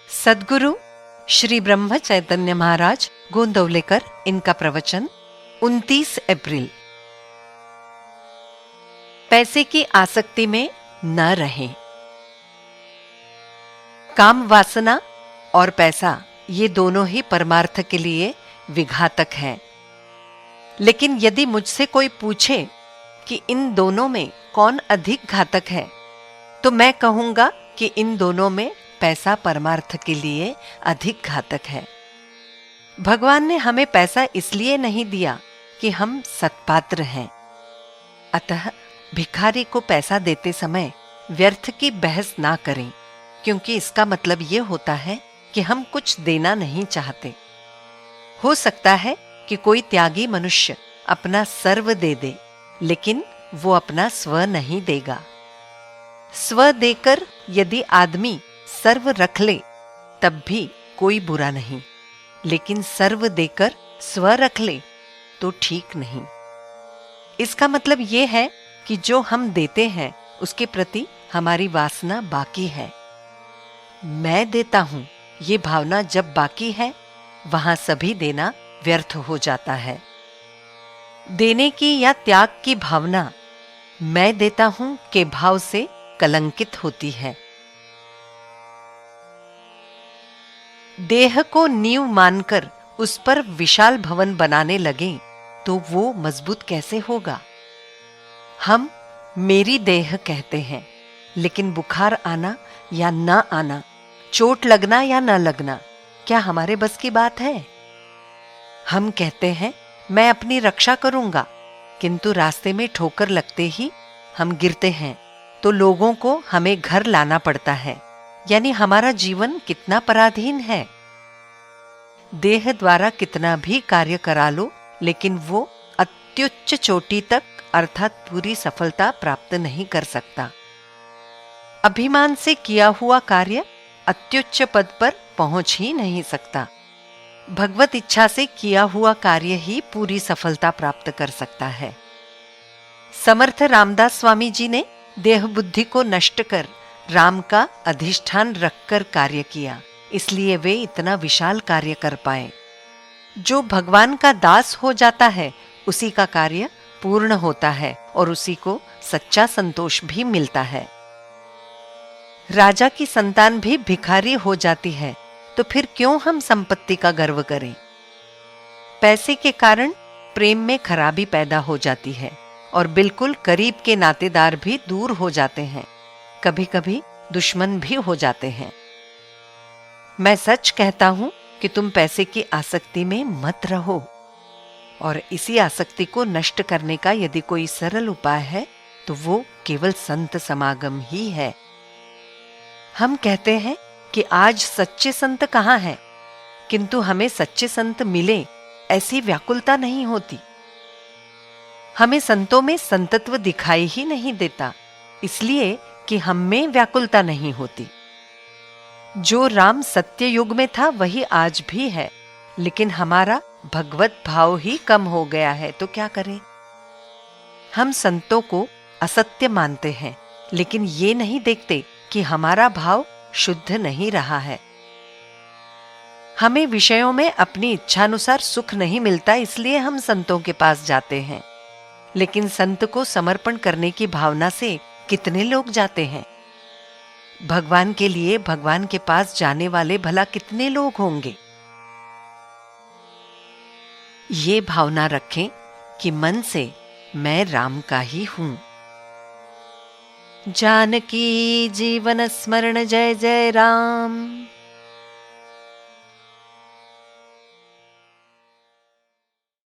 सद्गुरु श्री ब्रह्म चैतन्य महाराज गोंदवलेकर, इनका प्रवचन 29 अप्रैल। पैसे की आसक्ति में न रहें। काम वासना और पैसा ये दोनों ही परमार्थ के लिए विघातक हैं। लेकिन यदि मुझसे कोई पूछे कि इन दोनों में कौन अधिक घातक है, तो मैं कहूंगा कि इन दोनों में पैसा परमार्थ के लिए अधिक घातक है। भगवान ने हमें पैसा इसलिए नहीं दिया कि हम सत्पात्र हैं। अतः भिखारी को पैसा देते समय व्यर्थ की बहस ना करें, क्योंकि इसका मतलब ये होता है कि हम कुछ देना नहीं चाहते। हो सकता है कि कोई त्यागी मनुष्य अपना सर्व दे दे, लेकिन वो अपना स्व नहीं देगा। स्व देकर यदि आदमी सर्व रख ले तब भी कोई बुरा नहीं, लेकिन सर्व देकर स्व रख ले तो ठीक नहीं। इसका मतलब यह है कि जो हम देते हैं उसके प्रति हमारी वासना बाकी है। मैं देता हूं ये भावना जब बाकी है, वहां सभी देना व्यर्थ हो जाता है। देने की या त्याग की भावना मैं देता हूं के भाव से कलंकित होती है। देह को नींव मानकर उस पर विशाल भवन बनाने लगे तो वो मजबूत कैसे होगा। हम मेरी देह कहते हैं, लेकिन बुखार आना या न आना, चोट लगना या न लगना क्या हमारे बस की बात है। हम कहते हैं मैं अपनी रक्षा करूंगा, किंतु रास्ते में ठोकर लगते ही हम गिरते हैं तो लोगों को हमें घर लाना पड़ता है। यानी हमारा जीवन कितना पराधीन है। देह द्वारा कितना भी कार्य करा लो, लेकिन वो अत्युच्च चोटी तक अर्थात पूरी सफलता प्राप्त नहीं कर सकता। अभिमान से किया हुआ कार्य अत्युच्च पद पर पहुंच ही नहीं सकता। भगवत इच्छा से किया हुआ कार्य ही पूरी सफलता प्राप्त कर सकता है। समर्थ रामदास स्वामी जी ने देह बुद्धि को नष्ट कर राम का अधिष्ठान रखकर कार्य किया, इसलिए वे इतना विशाल कार्य कर पाए। जो भगवान का दास हो जाता है उसी का कार्य पूर्ण होता है और उसी को सच्चा संतोष भी मिलता है। राजा की संतान भी भिखारी हो जाती है, तो फिर क्यों हम संपत्ति का गर्व करें। पैसे के कारण प्रेम में खराबी पैदा हो जाती है और बिल्कुल करीब के नातेदार भी दूर हो जाते हैं, कभी कभी दुश्मन भी हो जाते हैं। मैं सच कहता हूं कि तुम पैसे की आसक्ति में मत रहो, और इसी आसक्ति को नष्ट करने का यदि कोई सरल उपाय है तो वो केवल संत समागम ही है। हम कहते हैं कि आज सच्चे संत कहाँ हैं, किंतु हमें सच्चे संत मिले ऐसी व्याकुलता नहीं होती। हमें संतों में संतत्व दिखाई ही नहीं देता, इसलिए कि हम में व्याकुलता नहीं होती। जो राम सत्य युग में था वही आज भी है, लेकिन हमारा भगवत भाव ही कम हो गया है, तो क्या करें। हम संतों को असत्य मानते हैं, लेकिन ये नहीं देखते कि हमारा भाव शुद्ध नहीं रहा है। हमें विषयों में अपनी इच्छानुसार सुख नहीं मिलता, इसलिए हम संतों के पास जाते हैं। लेकिन संत को समर्पण करने की भावना से कितने लोग जाते हैं। भगवान के लिए भगवान के पास जाने वाले भला कितने लोग होंगे। ये भावना रखें कि मन से मैं राम का ही हूं। जानकी जीवन स्मरण जय जय राम।